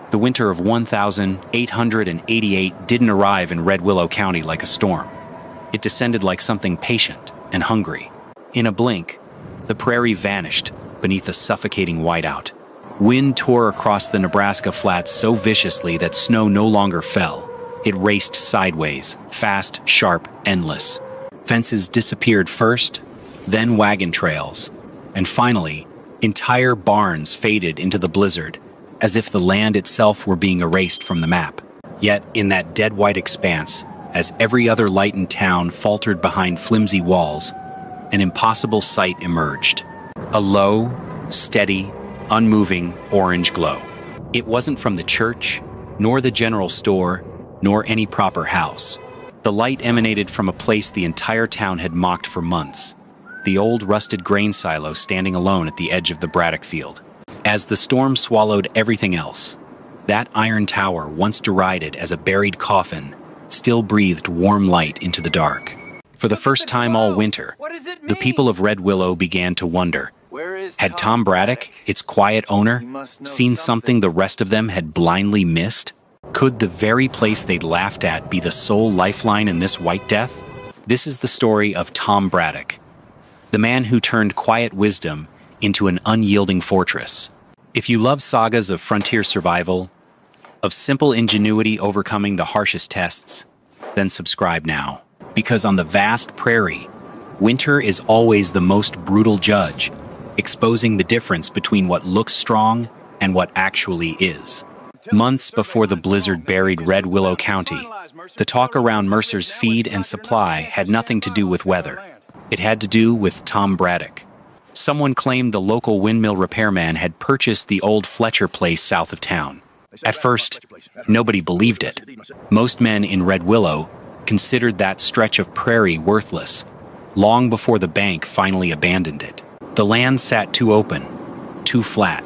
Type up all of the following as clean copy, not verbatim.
The winter of 1888 didn't arrive in Red Willow County like a storm. It descended like something patient and hungry. In a blink, the prairie vanished beneath a suffocating whiteout. Wind tore across the Nebraska flats so viciously that snow no longer fell. It raced sideways, fast, sharp, endless. Fences disappeared first, then wagon trails, and finally, entire barns faded into the blizzard, as if the land itself were being erased from the map. Yet, in that dead white expanse, as every other light in town faltered behind flimsy walls, an impossible sight emerged. A low, steady, unmoving orange glow. It wasn't from the church, nor the general store, nor any proper house. The light emanated from a place the entire town had mocked for months, the old rusted grain silo standing alone at the edge of the Braddock field. As the storm swallowed everything else, that iron tower, once derided as a buried coffin, still breathed warm light into the dark. For the first time all winter, the people of Red Willow began to wonder, had Tom Braddock, its quiet owner, seen something the rest of them had blindly missed? Could the very place they'd laughed at be the sole lifeline in this white death? This is the story of Tom Braddock, the man who turned quiet wisdom into an unyielding fortress. If you love sagas of frontier survival, of simple ingenuity overcoming the harshest tests, then subscribe now. Because on the vast prairie, winter is always the most brutal judge, exposing the difference between what looks strong and what actually is. Months before the blizzard buried Red Willow County, the talk around Mercer's feed and supply had nothing to do with weather. It had to do with Tom Braddock. Someone claimed the local windmill repairman had purchased the old Fletcher place south of town. At first, nobody believed it. Most men in Red Willow considered that stretch of prairie worthless, long before the bank finally abandoned it. The land sat too open, too flat.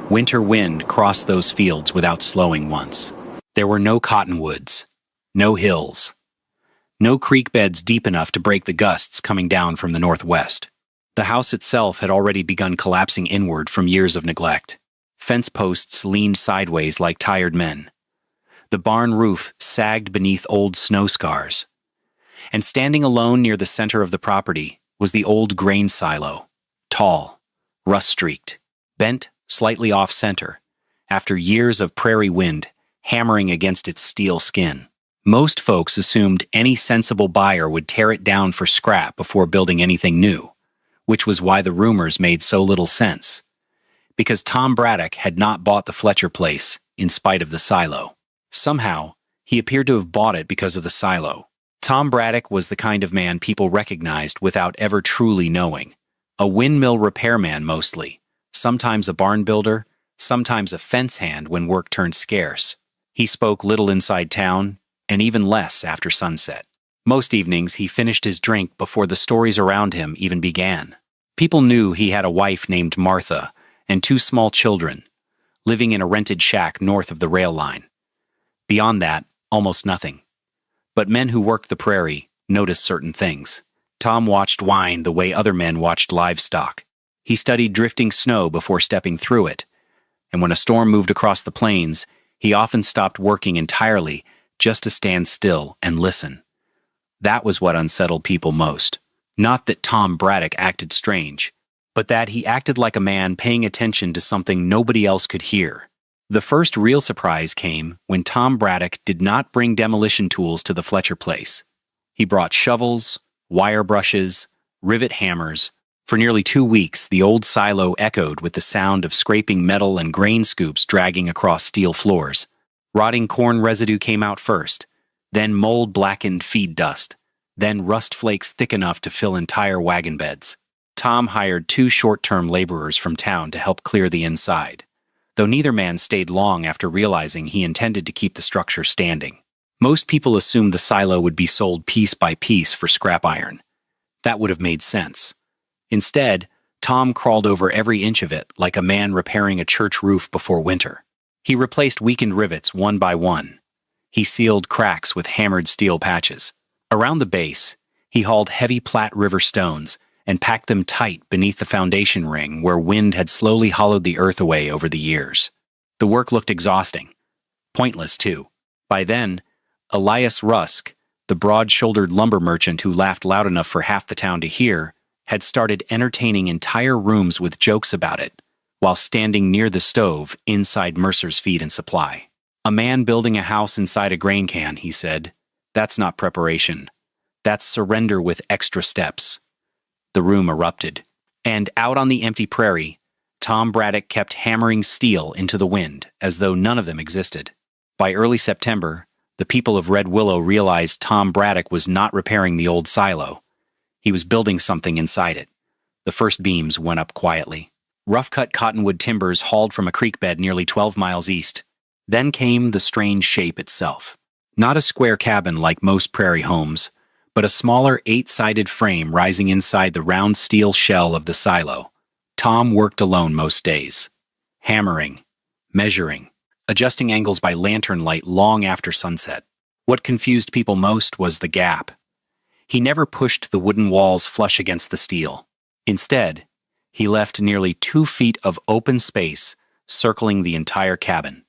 Winter wind crossed those fields without slowing once. There were no cottonwoods, no hills, no creek beds deep enough to break the gusts coming down from the northwest. The house itself had already begun collapsing inward from years of neglect. Fence posts leaned sideways like tired men. The barn roof sagged beneath old snow scars. And standing alone near the center of the property was the old grain silo, tall, rust-streaked, bent slightly off-center, after years of prairie wind hammering against its steel skin. Most folks assumed any sensible buyer would tear it down for scrap before building anything new, which was why the rumors made so little sense. Because Tom Braddock had not bought the Fletcher place in spite of the silo. Somehow, he appeared to have bought it because of the silo. Tom Braddock was the kind of man people recognized without ever truly knowing. A windmill repairman mostly, sometimes a barn builder, sometimes a fence hand when work turned scarce. He spoke little inside town, and even less after sunset. Most evenings he finished his drink before the stories around him even began. People knew he had a wife named Martha and 2 small children, living in a rented shack north of the rail line. Beyond that, almost nothing. But men who worked the prairie noticed certain things. Tom watched wine the way other men watched livestock. He studied drifting snow before stepping through it, and when a storm moved across the plains, he often stopped working entirely just to stand still and listen. That was what unsettled people most. Not that Tom Braddock acted strange, but that he acted like a man paying attention to something nobody else could hear. The first real surprise came when Tom Braddock did not bring demolition tools to the Fletcher place. He brought shovels, wire brushes, rivet hammers. For nearly 2 weeks, the old silo echoed with the sound of scraping metal and grain scoops dragging across steel floors. Rotting corn residue came out first, then mold-blackened feed dust, then rust flakes thick enough to fill entire wagon beds. Tom hired 2 short-term laborers from town to help clear the inside, though neither man stayed long after realizing he intended to keep the structure standing. Most people assumed the silo would be sold piece by piece for scrap iron. That would have made sense. Instead, Tom crawled over every inch of it like a man repairing a church roof before winter. He replaced weakened rivets one by one. He sealed cracks with hammered steel patches. Around the base, he hauled heavy Platte River stones and packed them tight beneath the foundation ring where wind had slowly hollowed the earth away over the years. The work looked exhausting. Pointless, too. By then, Elias Rusk, the broad-shouldered lumber merchant who laughed loud enough for half the town to hear, had started entertaining entire rooms with jokes about it, while standing near the stove inside Mercer's Feed and Supply. "A man building a house inside a grain can," he said. "That's not preparation. That's surrender with extra steps." The room erupted. And out on the empty prairie, Tom Braddock kept hammering steel into the wind, as though none of them existed. By early September, the people of Red Willow realized Tom Braddock was not repairing the old silo. He was building something inside it. The first beams went up quietly. Rough-cut cottonwood timbers hauled from a creek bed nearly 12 miles east. Then came the strange shape itself. Not a square cabin like most prairie homes, but a smaller 8-sided frame rising inside the round steel shell of the silo. Tom worked alone most days, hammering, measuring, adjusting angles by lantern light long after sunset. What confused people most was the gap. He never pushed the wooden walls flush against the steel. Instead, he left nearly 2 feet of open space circling the entire cabin.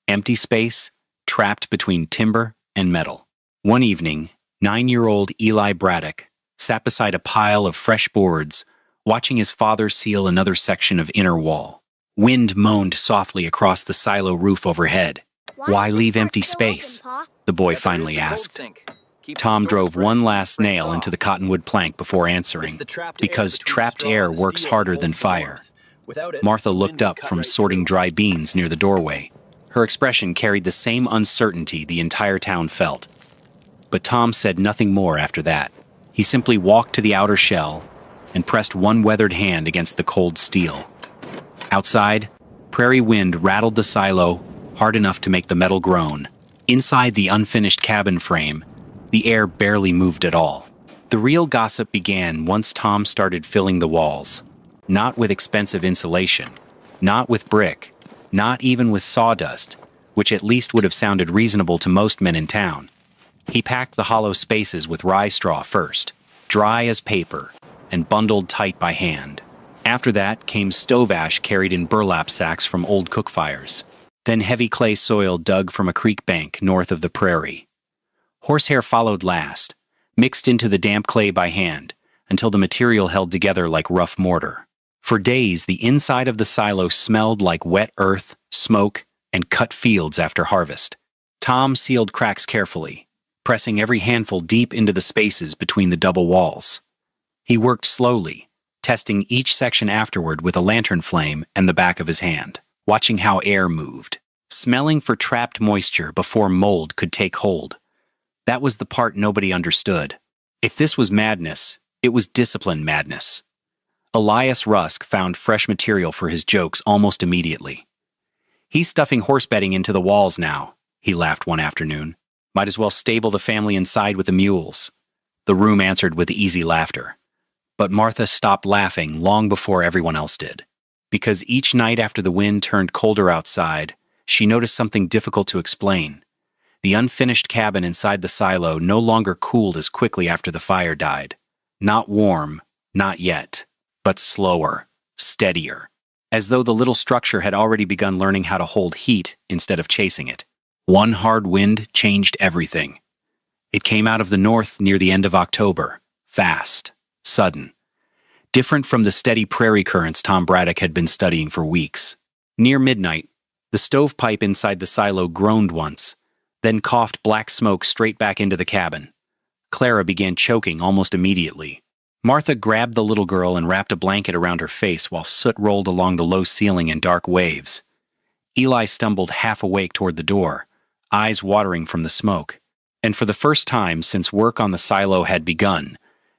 Empty space, trapped between timber and metal. One evening, 9-year-old Eli Braddock sat beside a pile of fresh boards, watching his father seal another section of inner wall. Wind moaned softly across the silo roof overhead. "Why leave empty space?" the boy finally asked. Tom drove one last nail into the cottonwood plank before answering, "Because trapped air works harder than fire." Martha looked up from sorting dry beans near the doorway. Her expression carried the same uncertainty the entire town felt. But Tom said nothing more after that. He simply walked to the outer shell and pressed one weathered hand against the cold steel. Outside, prairie wind rattled the silo hard enough to make the metal groan. Inside the unfinished cabin frame, the air barely moved at all. The real gossip began once Tom started filling the walls. Not with expensive insulation, not with brick, not even with sawdust, which at least would have sounded reasonable to most men in town. He packed the hollow spaces with rye straw first, dry as paper, and bundled tight by hand. After that came stove ash carried in burlap sacks from old cook fires. Then heavy clay soil dug from a creek bank north of the prairie. Horsehair followed last, mixed into the damp clay by hand, until the material held together like rough mortar. For days, the inside of the silo smelled like wet earth, smoke, and cut fields after harvest. Tom sealed cracks carefully, pressing every handful deep into the spaces between the double walls. He worked slowly, testing each section afterward with a lantern flame and the back of his hand, watching how air moved, smelling for trapped moisture before mold could take hold. That was the part nobody understood. If this was madness, it was discipline madness. Elias Rusk found fresh material for his jokes almost immediately. "He's stuffing horse bedding into the walls now," he laughed one afternoon. "Might as well stable the family inside with the mules." The room answered with easy laughter. But Martha stopped laughing long before everyone else did. Because each night after the wind turned colder outside, she noticed something difficult to explain. The unfinished cabin inside the silo no longer cooled as quickly after the fire died. Not warm, not yet, but slower, steadier, as though the little structure had already begun learning how to hold heat instead of chasing it. One hard wind changed everything. It came out of the north near the end of October, fast, sudden, different from the steady prairie currents Tom Braddock had been studying for weeks. Near midnight, the stovepipe inside the silo groaned once, then coughed black smoke straight back into the cabin. Clara began choking almost immediately. Martha grabbed the little girl and wrapped a blanket around her face while soot rolled along the low ceiling in dark waves. Eli stumbled half awake toward the door, eyes watering from the smoke. And for the first time since work on the silo had begun,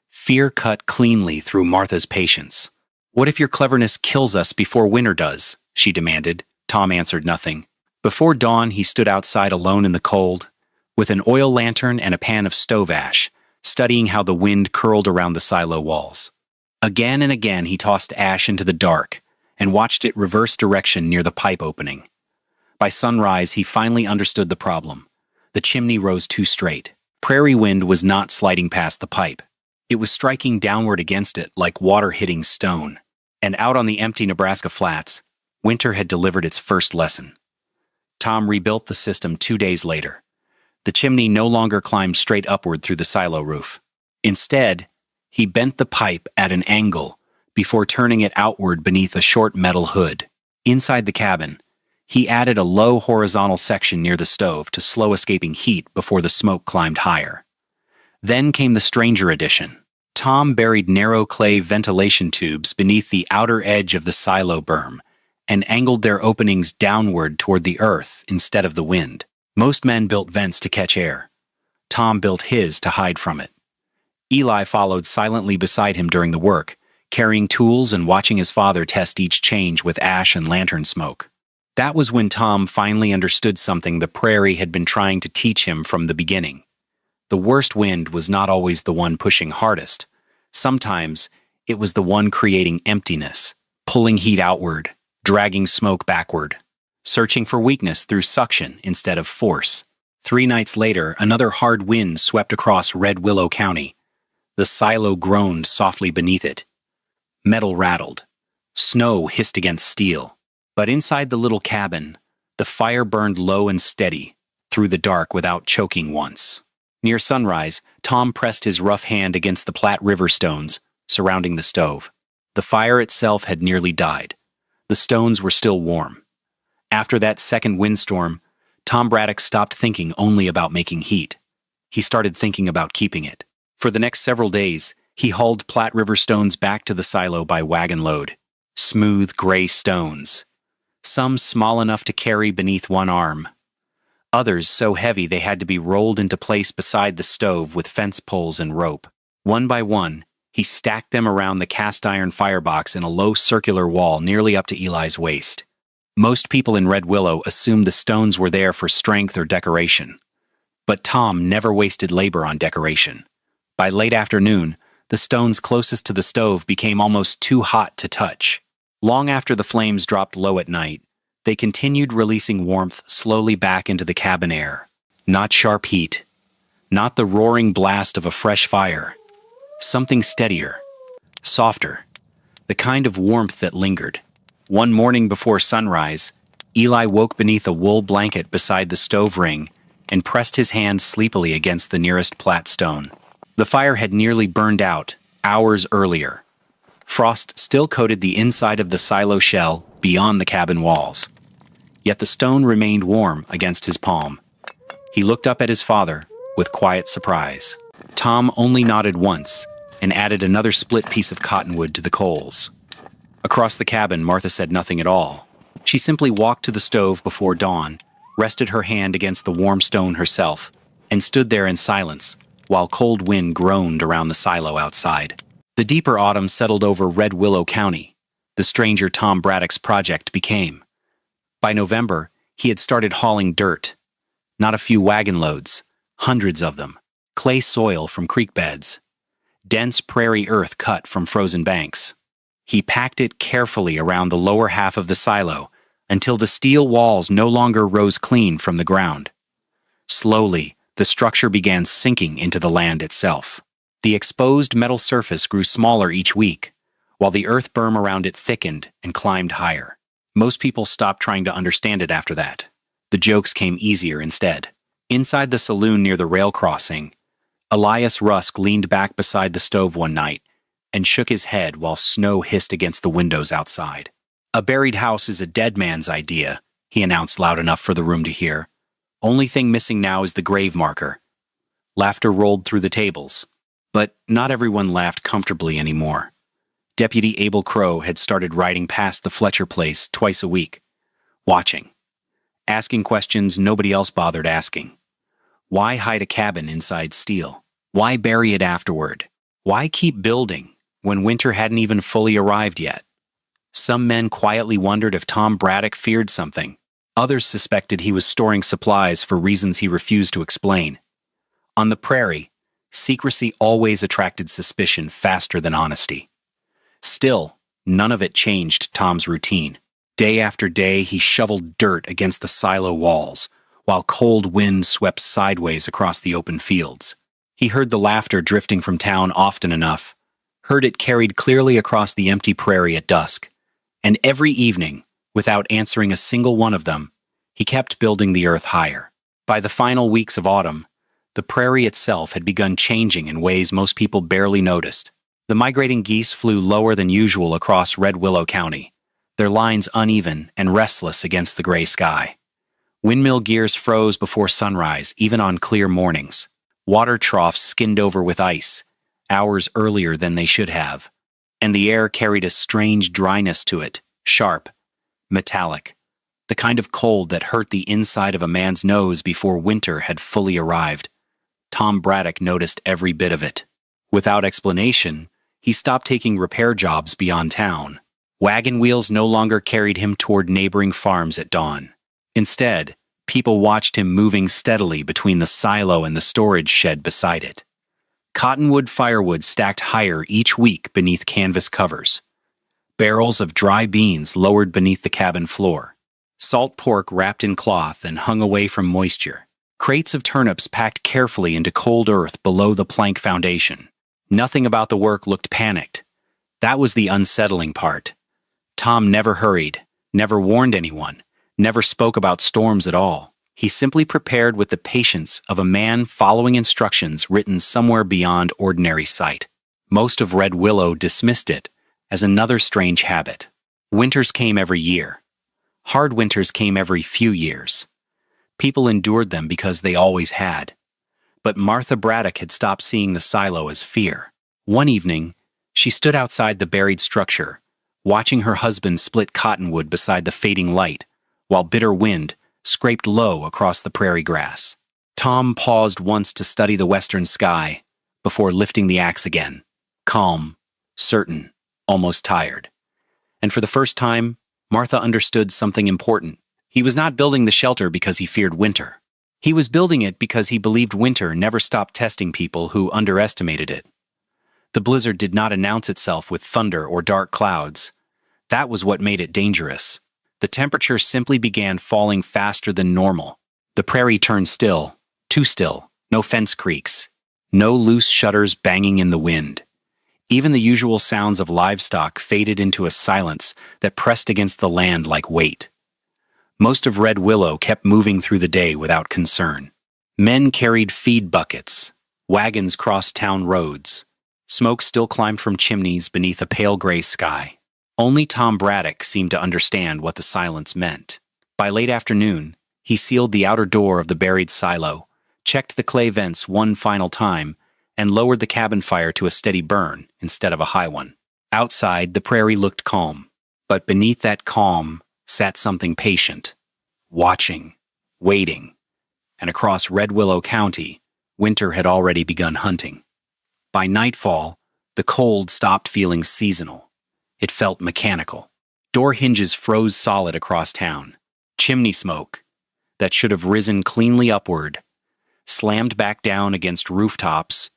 fear cut cleanly through Martha's patience. "What if your cleverness kills us before winter does?" she demanded. Tom answered nothing. Before dawn, he stood outside alone in the cold, with an oil lantern and a pan of stove ash, studying how the wind curled around the silo walls. Again and again he tossed ash into the dark and watched it reverse direction near the pipe opening. By sunrise, he finally understood the problem. The chimney rose too straight. Prairie wind was not sliding past the pipe. It was striking downward against it like water hitting stone. And out on the empty Nebraska flats, winter had delivered its first lesson. Tom rebuilt the system 2 days later. The chimney no longer climbed straight upward through the silo roof. Instead, he bent the pipe at an angle before turning it outward beneath a short metal hood. Inside the cabin, he added a low horizontal section near the stove to slow escaping heat before the smoke climbed higher. Then came the stranger addition. Tom buried narrow clay ventilation tubes beneath the outer edge of the silo berm and angled their openings downward toward the earth instead of the wind. Most men built vents to catch air. Tom built his to hide from it. Eli followed silently beside him during the work, carrying tools and watching his father test each change with ash and lantern smoke. That was when Tom finally understood something the prairie had been trying to teach him from the beginning. The worst wind was not always the one pushing hardest. Sometimes it was the one creating emptiness, pulling heat outward, dragging smoke backward, searching for weakness through suction instead of force. 3 nights later, another hard wind swept across Red Willow County. The silo groaned softly beneath it. Metal rattled. Snow hissed against steel. But inside the little cabin, the fire burned low and steady, through the dark without choking once. Near sunrise, Tom pressed his rough hand against the Platte River stones surrounding the stove. The fire itself had nearly died. The stones were still warm. After that second windstorm, Tom Braddock stopped thinking only about making heat. He started thinking about keeping it. For the next several days, he hauled Platte River stones back to the silo by wagon load. Smooth, gray stones. Some small enough to carry beneath one arm. Others so heavy they had to be rolled into place beside the stove with fence poles and rope. One by one, he stacked them around the cast-iron firebox in a low circular wall nearly up to Eli's waist. Most people in Red Willow assumed the stones were there for strength or decoration. But Tom never wasted labor on decoration. By late afternoon, the stones closest to the stove became almost too hot to touch. Long after the flames dropped low at night, they continued releasing warmth slowly back into the cabin air. Not sharp heat. Not the roaring blast of a fresh fire. Something steadier. Softer. The kind of warmth that lingered. One morning before sunrise, Eli woke beneath a wool blanket beside the stove ring and pressed his hand sleepily against the nearest Platte stone. The fire had nearly burned out, hours earlier. Frost still coated the inside of the silo shell beyond the cabin walls. Yet the stone remained warm against his palm. He looked up at his father with quiet surprise. Tom only nodded once and added another split piece of cottonwood to the coals. Across the cabin, Martha said nothing at all. She simply walked to the stove before dawn, rested her hand against the warm stone herself, and stood there in silence while cold wind groaned around the silo outside. The deeper autumn settled over Red Willow County. The stranger Tom Braddock's project became. By November, he had started hauling dirt. Not a few wagon loads, hundreds of them. Clay soil from creek beds. Dense prairie earth cut from frozen banks. He packed it carefully around the lower half of the silo until the steel walls no longer rose clean from the ground. Slowly, the structure began sinking into the land itself. The exposed metal surface grew smaller each week, while the earth berm around it thickened and climbed higher. Most people stopped trying to understand it after that. The jokes came easier instead. Inside the saloon near the rail crossing, Elias Rusk leaned back beside the stove one night and shook his head while snow hissed against the windows outside. "A buried house is a dead man's idea," he announced loud enough for the room to hear. "Only thing missing now is the grave marker." Laughter rolled through the tables, but not everyone laughed comfortably anymore. Deputy Abel Crow had started riding past the Fletcher place twice a week, watching, asking questions nobody else bothered asking. Why hide a cabin inside steel? Why bury it afterward? Why keep building when winter hadn't even fully arrived yet? Some men quietly wondered if Tom Braddock feared something. Others suspected he was storing supplies for reasons he refused to explain. On the prairie, secrecy always attracted suspicion faster than honesty. Still, none of it changed Tom's routine. Day after day, he shoveled dirt against the silo walls, while cold wind swept sideways across the open fields. He heard the laughter drifting from town often enough, heard it carried clearly across the empty prairie at dusk, and every evening, without answering a single one of them, He kept building the earth higher. By the final weeks of autumn, the prairie itself had begun changing in ways most people barely noticed. The migrating geese flew lower than usual across Red Willow County, their lines uneven and restless against the gray sky. Windmill gears froze before sunrise, even on clear mornings. Water troughs skinned over with ice, hours earlier than they should have, and the air carried a strange dryness to it, sharp, metallic, the kind of cold that hurt the inside of a man's nose before winter had fully arrived. Tom Braddock noticed every bit of it. Without explanation, he stopped taking repair jobs beyond town. Wagon wheels no longer carried him toward neighboring farms at dawn. Instead, people watched him moving steadily between the silo and the storage shed beside it. Cottonwood firewood stacked higher each week beneath canvas covers. Barrels of dry beans lowered beneath the cabin floor. Salt pork wrapped in cloth and hung away from moisture. Crates of turnips packed carefully into cold earth below the plank foundation. Nothing about the work looked panicked. That was the unsettling part. Tom never hurried, never warned anyone, never spoke about storms at all. He simply prepared with the patience of a man following instructions written somewhere beyond ordinary sight. Most of Red Willow dismissed it as another strange habit. Winters came every year. Hard winters came every few years. People endured them because they always had. But Martha Braddock had stopped seeing the silo as fear. One evening, she stood outside the buried structure, watching her husband split cottonwood beside the fading light, while bitter wind scraped low across the prairie grass. Tom paused once to study the western sky before lifting the axe again, calm, certain, almost tired. And for the first time, Martha understood something important. He was not building the shelter because he feared winter. He was building it because he believed winter never stopped testing people who underestimated it. The blizzard did not announce itself with thunder or dark clouds. That was what made it dangerous. The temperature simply began falling faster than normal. The prairie turned still, too still, no fence creaks, no loose shutters banging in the wind. Even the usual sounds of livestock faded into a silence that pressed against the land like weight. Most of Red Willow kept moving through the day without concern. Men carried feed buckets. Wagons crossed town roads. Smoke still climbed from chimneys beneath a pale gray sky. Only Tom Braddock seemed to understand what the silence meant. By late afternoon, he sealed the outer door of the buried silo, checked the clay vents one final time, and lowered the cabin fire to a steady burn instead of a high one. Outside, the prairie looked calm, but beneath that calm sat something patient, watching, waiting, and across Red Willow County, winter had already begun hunting. By nightfall, the cold stopped feeling seasonal. It felt mechanical. Door hinges froze solid across town. Chimney smoke, that should have risen cleanly upward, slammed back down against rooftops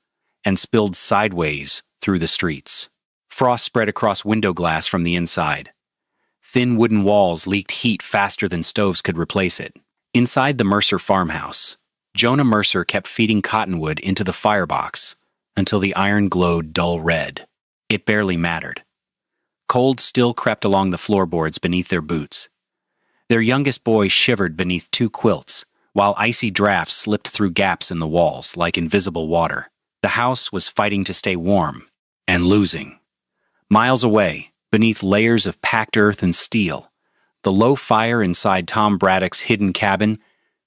and spilled sideways through the streets. Frost spread across window glass from the inside. Thin wooden walls leaked heat faster than stoves could replace it. Inside the Mercer farmhouse, Jonah Mercer kept feeding cottonwood into the firebox until the iron glowed dull red. It barely mattered. Cold still crept along the floorboards beneath their boots. Their youngest boy shivered beneath two quilts, while icy drafts slipped through gaps in the walls like invisible water. The house was fighting to stay warm, and losing. Miles away, beneath layers of packed earth and steel, the low fire inside Tom Braddock's hidden cabin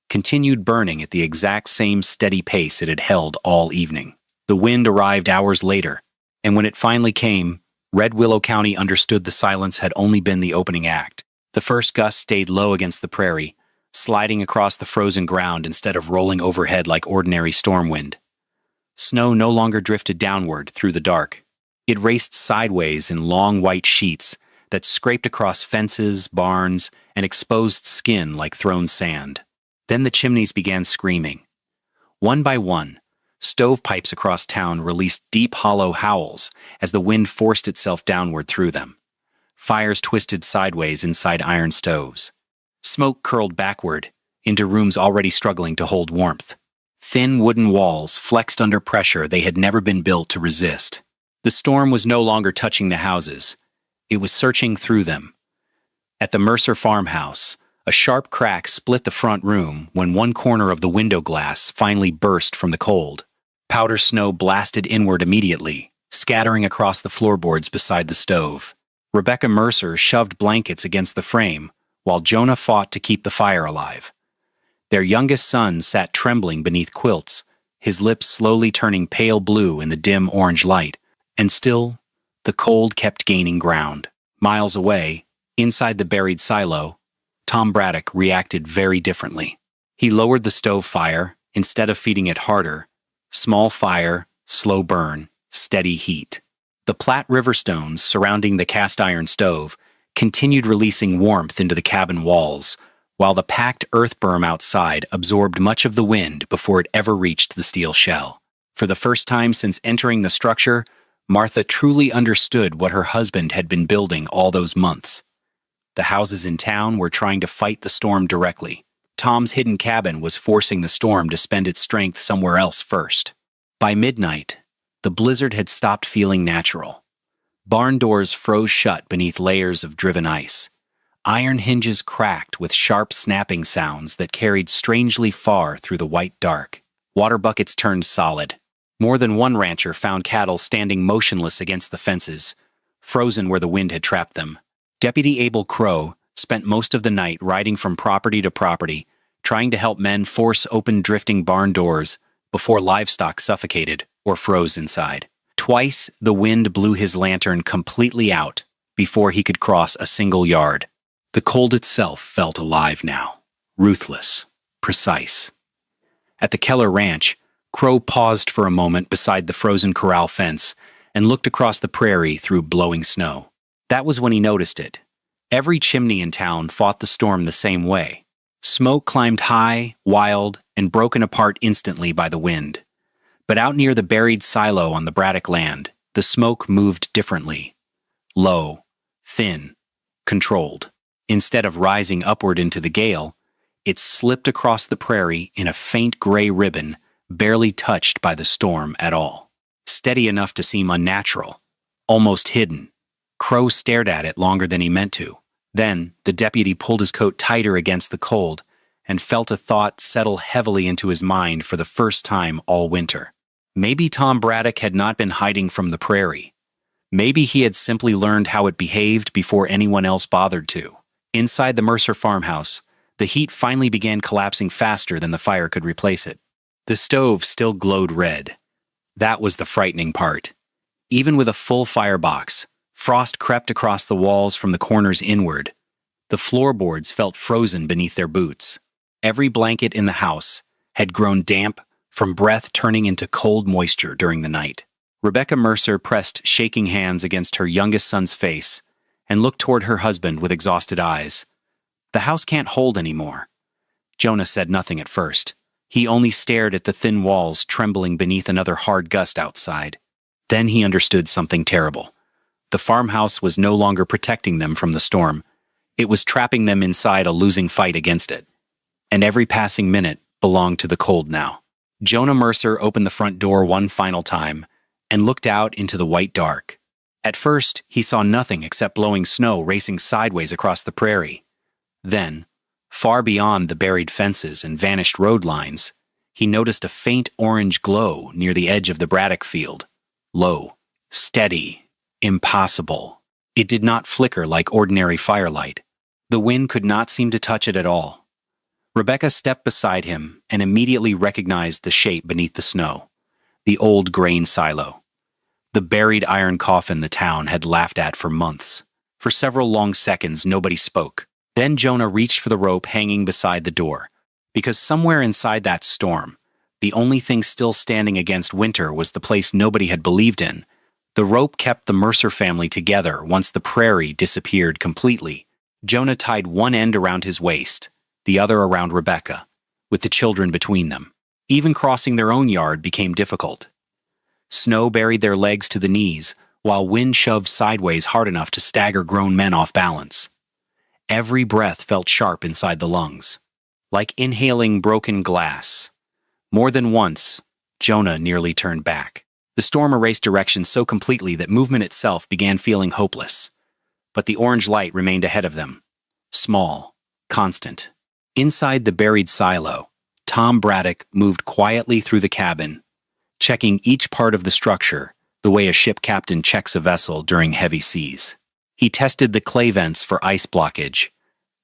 continued burning at the exact same steady pace it had held all evening. The wind arrived hours later, and when it finally came, Red Willow County understood the silence had only been the opening act. The first gust stayed low against the prairie, sliding across the frozen ground instead of rolling overhead like ordinary storm wind. Snow no longer drifted downward through the dark. It raced sideways in long white sheets that scraped across fences, barns, and exposed skin like thrown sand. Then the chimneys began screaming. One by one, stovepipes across town released deep, hollow howls as the wind forced itself downward through them. Fires twisted sideways inside iron stoves. Smoke curled backward into rooms already struggling to hold warmth. Thin wooden walls flexed under pressure they had never been built to resist. The storm was no longer touching the houses. It was searching through them. At the Mercer farmhouse, A sharp crack split the front room when one corner of the window glass finally burst from the cold. Powder snow blasted inward immediately, scattering across the floorboards beside the stove. Rebecca Mercer shoved blankets against the frame, while Jonah fought to keep the fire alive. Their youngest son sat trembling beneath quilts, his lips slowly turning pale blue in the dim orange light, and still, the cold kept gaining ground. Miles away, inside the buried silo, Tom Braddock reacted very differently. He lowered the stove fire, instead of feeding it harder. Small fire, slow burn, steady heat. The Platte River stones surrounding the cast-iron stove continued releasing warmth into the cabin walls, while the packed earth berm outside absorbed much of the wind before it ever reached the steel shell. For the first time since entering the structure, Martha truly understood what her husband had been building all those months. The houses in town were trying to fight the storm directly. Tom's hidden cabin was forcing the storm to spend its strength somewhere else first. By midnight, the blizzard had stopped feeling natural. Barn doors froze shut beneath layers of driven ice. Iron hinges cracked with sharp snapping sounds that carried strangely far through the white dark. Water buckets turned solid. More than one rancher found cattle standing motionless against the fences, frozen where the wind had trapped them. Deputy Abel Crow spent most of the night riding from property to property, trying to help men force open drifting barn doors before livestock suffocated or froze inside. Twice, the wind blew his lantern completely out before he could cross a single yard. The cold itself felt alive now, ruthless, precise. At the Keller Ranch, Crow paused for a moment beside the frozen corral fence and looked across the prairie through blowing snow. That was when he noticed it. Every chimney in town fought the storm the same way. Smoke climbed high, wild, and broken apart instantly by the wind. But out near the buried silo on the Braddock land, the smoke moved differently. Low, thin, controlled. Instead of rising upward into the gale, it slipped across the prairie in a faint gray ribbon, barely touched by the storm at all. Steady enough to seem unnatural, almost hidden. Crow stared at it longer than he meant to. Then, the deputy pulled his coat tighter against the cold and felt a thought settle heavily into his mind for the first time all winter. Maybe Tom Braddock had not been hiding from the prairie. Maybe he had simply learned how it behaved before anyone else bothered to. Inside the Mercer farmhouse, the heat finally began collapsing faster than the fire could replace it. The stove still glowed red. That was the frightening part. Even with a full firebox, frost crept across the walls from the corners inward. The floorboards felt frozen beneath their boots. Every blanket in the house had grown damp from breath turning into cold moisture during the night. Rebecca Mercer pressed shaking hands against her youngest son's face and looked toward her husband with exhausted eyes. "The house can't hold anymore." Jonah said nothing at first. He only stared at the thin walls trembling beneath another hard gust outside. Then he understood something terrible. The farmhouse was no longer protecting them from the storm. It was trapping them inside a losing fight against it. And every passing minute belonged to the cold now. Jonah Mercer opened the front door one final time and looked out into the white dark. At first, he saw nothing except blowing snow racing sideways across the prairie. Then, far beyond the buried fences and vanished road lines, he noticed a faint orange glow near the edge of the Braddock field. Low, steady, impossible. It did not flicker like ordinary firelight. The wind could not seem to touch it at all. Rebecca stepped beside him and immediately recognized the shape beneath the snow. The old grain silo. The buried iron coffin the town had laughed at for months. For several long seconds, nobody spoke. Then Jonah reached for the rope hanging beside the door, because somewhere inside that storm, the only thing still standing against winter was the place nobody had believed in. The rope kept the Mercer family together once the prairie disappeared completely. Jonah tied one end around his waist, the other around Rebecca, with the children between them. Even crossing their own yard became difficult. Snow buried their legs to the knees, while wind shoved sideways hard enough to stagger grown men off balance. Every breath felt sharp inside the lungs, like inhaling broken glass. More than once, Jonah nearly turned back. The storm erased direction so completely that movement itself began feeling hopeless. But the orange light remained ahead of them, small, constant. Inside the buried silo, Tom Braddock moved quietly through the cabin, checking each part of the structure the way a ship captain checks a vessel during heavy seas. He tested the clay vents for ice blockage,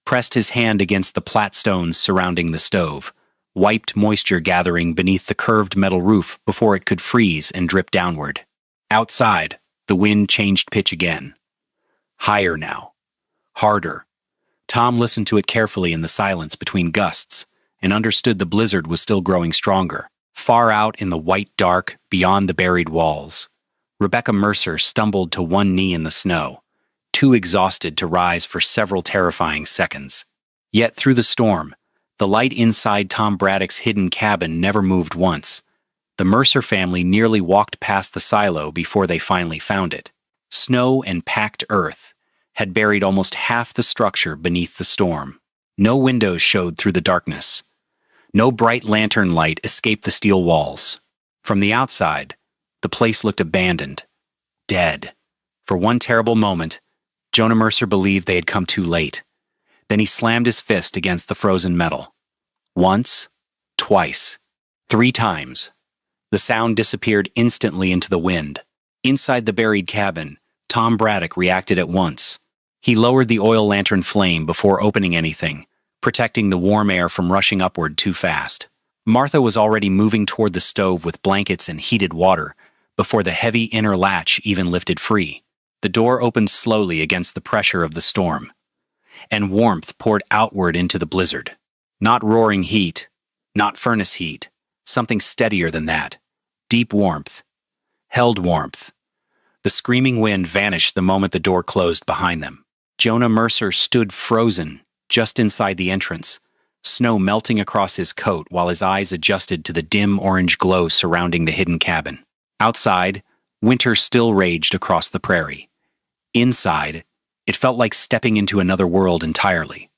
pressed his hand against the plat stones surrounding the stove, wiped moisture gathering beneath the curved metal roof before it could freeze and drip downward. Outside, the wind changed pitch again. Higher now. Harder. Tom listened to it carefully in the silence between gusts and understood the blizzard was still growing stronger. Far out in the white dark, beyond the buried walls, Rebecca Mercer stumbled to one knee in the snow, too exhausted to rise for several terrifying seconds. Yet through the storm, the light inside Tom Braddock's hidden cabin never moved once. The Mercer family nearly walked past the silo before they finally found it. Snow and packed earth had buried almost half the structure beneath the storm. No windows showed through the darkness. No bright lantern light escaped the steel walls. From the outside, the place looked abandoned, dead. For one terrible moment, Jonah Mercer believed they had come too late. Then he slammed his fist against the frozen metal. Once, twice, 3 times. The sound disappeared instantly into the wind. Inside the buried cabin, Tom Braddock reacted at once. He lowered the oil lantern flame before opening anything, protecting the warm air from rushing upward too fast. Martha was already moving toward the stove with blankets and heated water before the heavy inner latch even lifted free. The door opened slowly against the pressure of the storm, and warmth poured outward into the blizzard. Not roaring heat, not furnace heat, something steadier than that. Deep warmth. Held warmth. The screaming wind vanished the moment the door closed behind them. Jonah Mercer stood frozen just inside the entrance, snow melting across his coat while his eyes adjusted to the dim orange glow surrounding the hidden cabin. Outside, winter still raged across the prairie. Inside, it felt like stepping into another world entirely.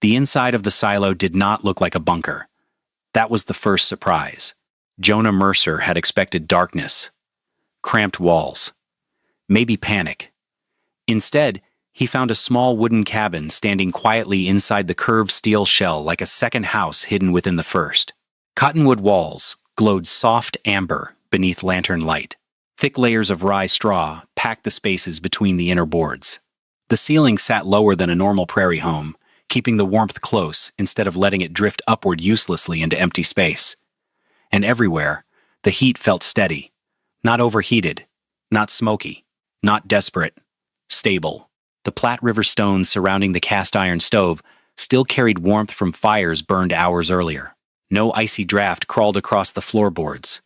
The inside of the silo did not look like a bunker. That was the first surprise. Jonah Mercer had expected darkness, cramped walls, maybe panic. Instead, he found a small wooden cabin standing quietly inside the curved steel shell like a second house hidden within the first. Cottonwood walls glowed soft amber beneath lantern light. Thick layers of rye straw packed the spaces between the inner boards. The ceiling sat lower than a normal prairie home, keeping the warmth close instead of letting it drift upward uselessly into empty space. And everywhere, the heat felt steady, not overheated, not smoky, not desperate, stable. The Platte River stones surrounding the cast iron stove still carried warmth from fires burned hours earlier. No icy draft crawled across the floorboards.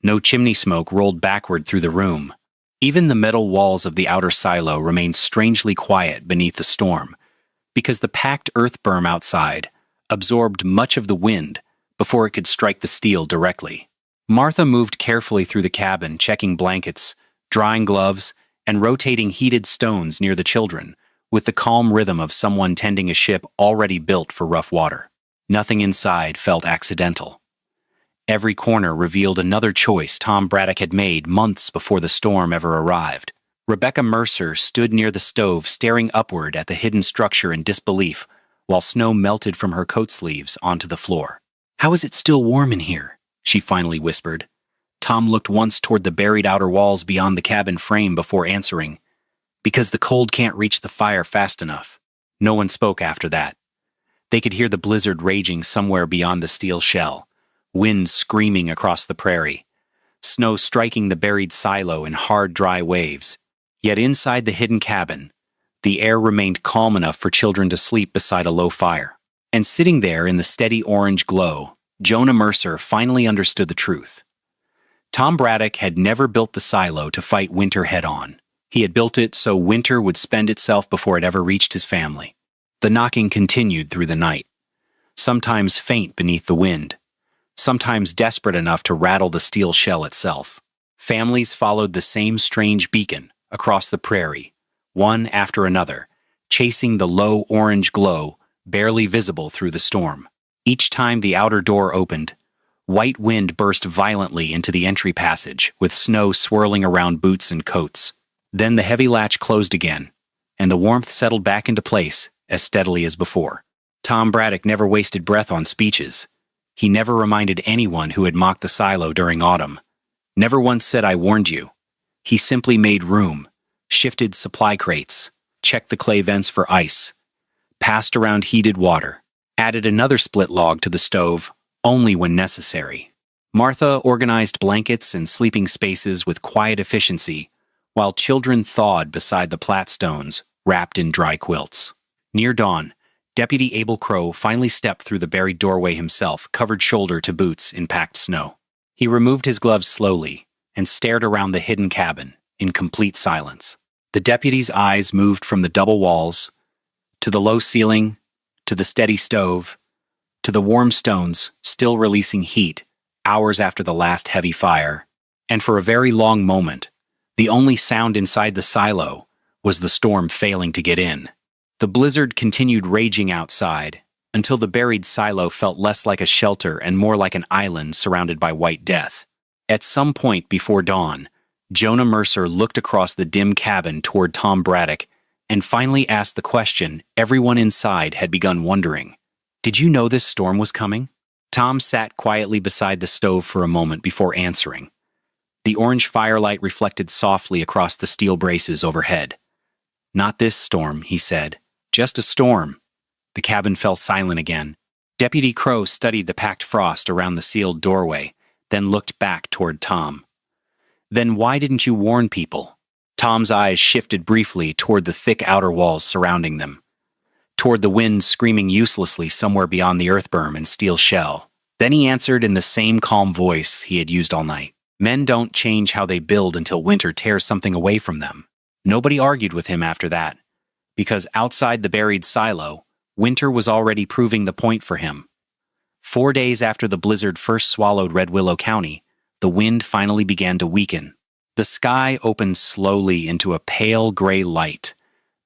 No chimney smoke rolled backward through the room. Even the metal walls of the outer silo remained strangely quiet beneath the storm, because the packed earth berm outside absorbed much of the wind before it could strike the steel directly. Martha moved carefully through the cabin, checking blankets, drying gloves, and rotating heated stones near the children, with the calm rhythm of someone tending a ship already built for rough water. Nothing inside felt accidental. Every corner revealed another choice Tom Braddock had made months before the storm ever arrived. Rebecca Mercer stood near the stove, staring upward at the hidden structure in disbelief, while snow melted from her coat sleeves onto the floor. "How is it still warm in here?" she finally whispered. Tom looked once toward the buried outer walls beyond the cabin frame before answering, "Because the cold can't reach the fire fast enough." No one spoke after that. They could hear the blizzard raging somewhere beyond the steel shell, wind screaming across the prairie, snow striking the buried silo in hard, dry waves. Yet inside the hidden cabin, the air remained calm enough for children to sleep beside a low fire. And sitting there in the steady orange glow, Jonah Mercer finally understood the truth. Tom Braddock had never built the silo to fight winter head-on. He had built it so winter would spend itself before it ever reached his family. The knocking continued through the night, sometimes faint beneath the wind, sometimes desperate enough to rattle the steel shell itself. Families followed the same strange beacon across the prairie, one after another, chasing the low orange glow barely visible through the storm. Each time the outer door opened, white wind burst violently into the entry passage, with snow swirling around boots and coats. Then the heavy latch closed again, and the warmth settled back into place as steadily as before. Tom Braddock never wasted breath on speeches. He never reminded anyone who had mocked the silo during autumn. Never once said, "I warned you." He simply made room, shifted supply crates, checked the clay vents for ice, passed around heated water, added another split log to the stove only when necessary. Martha organized blankets and sleeping spaces with quiet efficiency, while children thawed beside the plat stones, wrapped in dry quilts. Near dawn, Deputy Abel Crow finally stepped through the buried doorway himself, covered shoulder to boots in packed snow. He removed his gloves slowly and stared around the hidden cabin in complete silence. The deputy's eyes moved from the double walls to the low ceiling, to the steady stove, to the warm stones still releasing heat hours after the last heavy fire. And for a very long moment, the only sound inside the silo was the storm failing to get in. The blizzard continued raging outside until the buried silo felt less like a shelter and more like an island surrounded by white death. At some point before dawn, Jonah Mercer looked across the dim cabin toward Tom Braddock and finally asked the question everyone inside had begun wondering. "Did you know this storm was coming?" Tom sat quietly beside the stove for a moment before answering. The orange firelight reflected softly across the steel braces overhead. "Not this storm," he said. "Just a storm." The cabin fell silent again. Deputy Crow studied the packed frost around the sealed doorway, then looked back toward Tom. "Then why didn't you warn people?" Tom's eyes shifted briefly toward the thick outer walls surrounding them, toward the wind screaming uselessly somewhere beyond the earth berm and steel shell. Then he answered in the same calm voice he had used all night. "Men don't change how they build until winter tears something away from them." Nobody argued with him after that, because outside the buried silo, winter was already proving the point for him. 4 days after the blizzard first swallowed Red Willow County, the wind finally began to weaken. The sky opened slowly into a pale gray light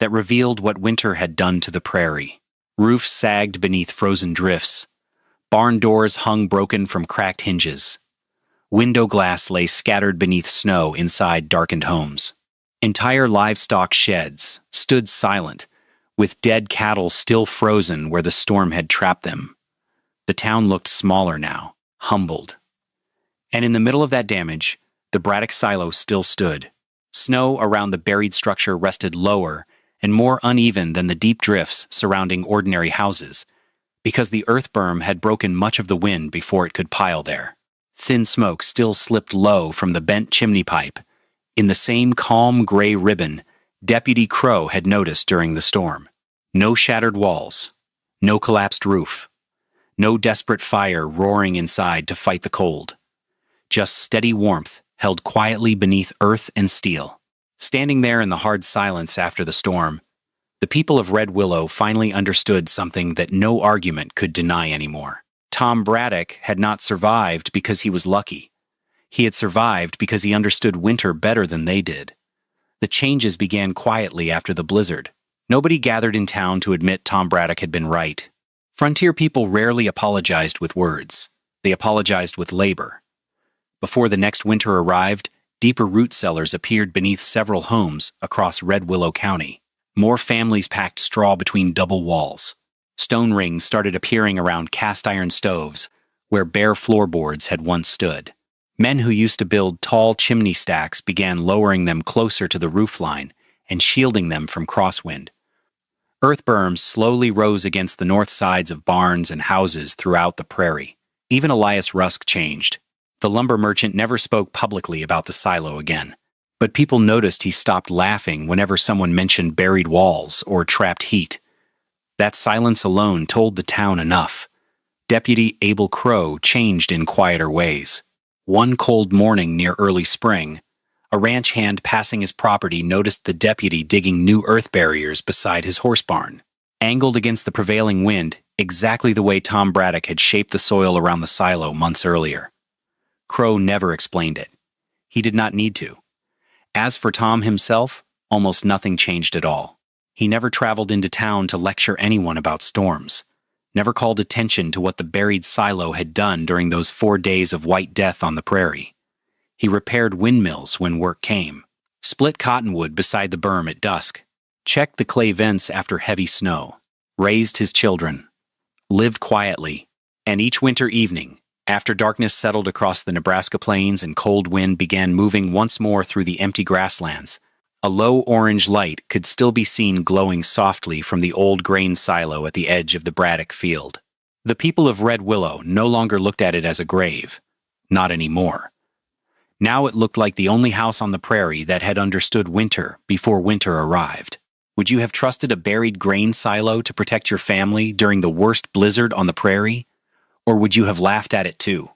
that revealed what winter had done to the prairie. Roofs sagged beneath frozen drifts. Barn doors hung broken from cracked hinges. Window glass lay scattered beneath snow inside darkened homes. Entire livestock sheds stood silent, with dead cattle still frozen where the storm had trapped them. The town looked smaller now, humbled. And in the middle of that damage, the Braddock silo still stood. Snow around the buried structure rested lower and more uneven than the deep drifts surrounding ordinary houses, because the earth berm had broken much of the wind before it could pile there. Thin smoke still slipped low from the bent chimney pipe, in the same calm gray ribbon Deputy Crow had noticed during the storm. No shattered walls, no collapsed roof, no desperate fire roaring inside to fight the cold. Just steady warmth held quietly beneath earth and steel. Standing there in the hard silence after the storm, the people of Red Willow finally understood something that no argument could deny anymore. Tom Braddock had not survived because he was lucky. He had survived because he understood winter better than they did. The changes began quietly after the blizzard. Nobody gathered in town to admit Tom Braddock had been right. Frontier people rarely apologized with words. They apologized with labor. Before the next winter arrived, deeper root cellars appeared beneath several homes across Red Willow County. More families packed straw between double walls. Stone rings started appearing around cast iron stoves, where bare floorboards had once stood. Men who used to build tall chimney stacks began lowering them closer to the roofline and shielding them from crosswind. Earth berms slowly rose against the north sides of barns and houses throughout the prairie. Even Elias Rusk changed. The lumber merchant never spoke publicly about the silo again, but people noticed he stopped laughing whenever someone mentioned buried walls or trapped heat. That silence alone told the town enough. Deputy Abel Crow changed in quieter ways. One cold morning near early spring, a ranch hand passing his property noticed the deputy digging new earth barriers beside his horse barn. Angled against the prevailing wind, exactly the way Tom Braddock had shaped the soil around the silo months earlier. Crow never explained it. He did not need to. As for Tom himself, almost nothing changed at all. He never traveled into town to lecture anyone about storms, never called attention to what the buried silo had done during those 4 days of white death on the prairie. He repaired windmills when work came, split cottonwood beside the berm at dusk, checked the clay vents after heavy snow, raised his children, lived quietly, and each winter evening, after darkness settled across the Nebraska plains and cold wind began moving once more through the empty grasslands, a low orange light could still be seen glowing softly from the old grain silo at the edge of the Braddock field. The people of Red Willow no longer looked at it as a grave. Not anymore. Now it looked like the only house on the prairie that had understood winter before winter arrived. Would you have trusted a buried grain silo to protect your family during the worst blizzard on the prairie? Or would you have laughed at it too?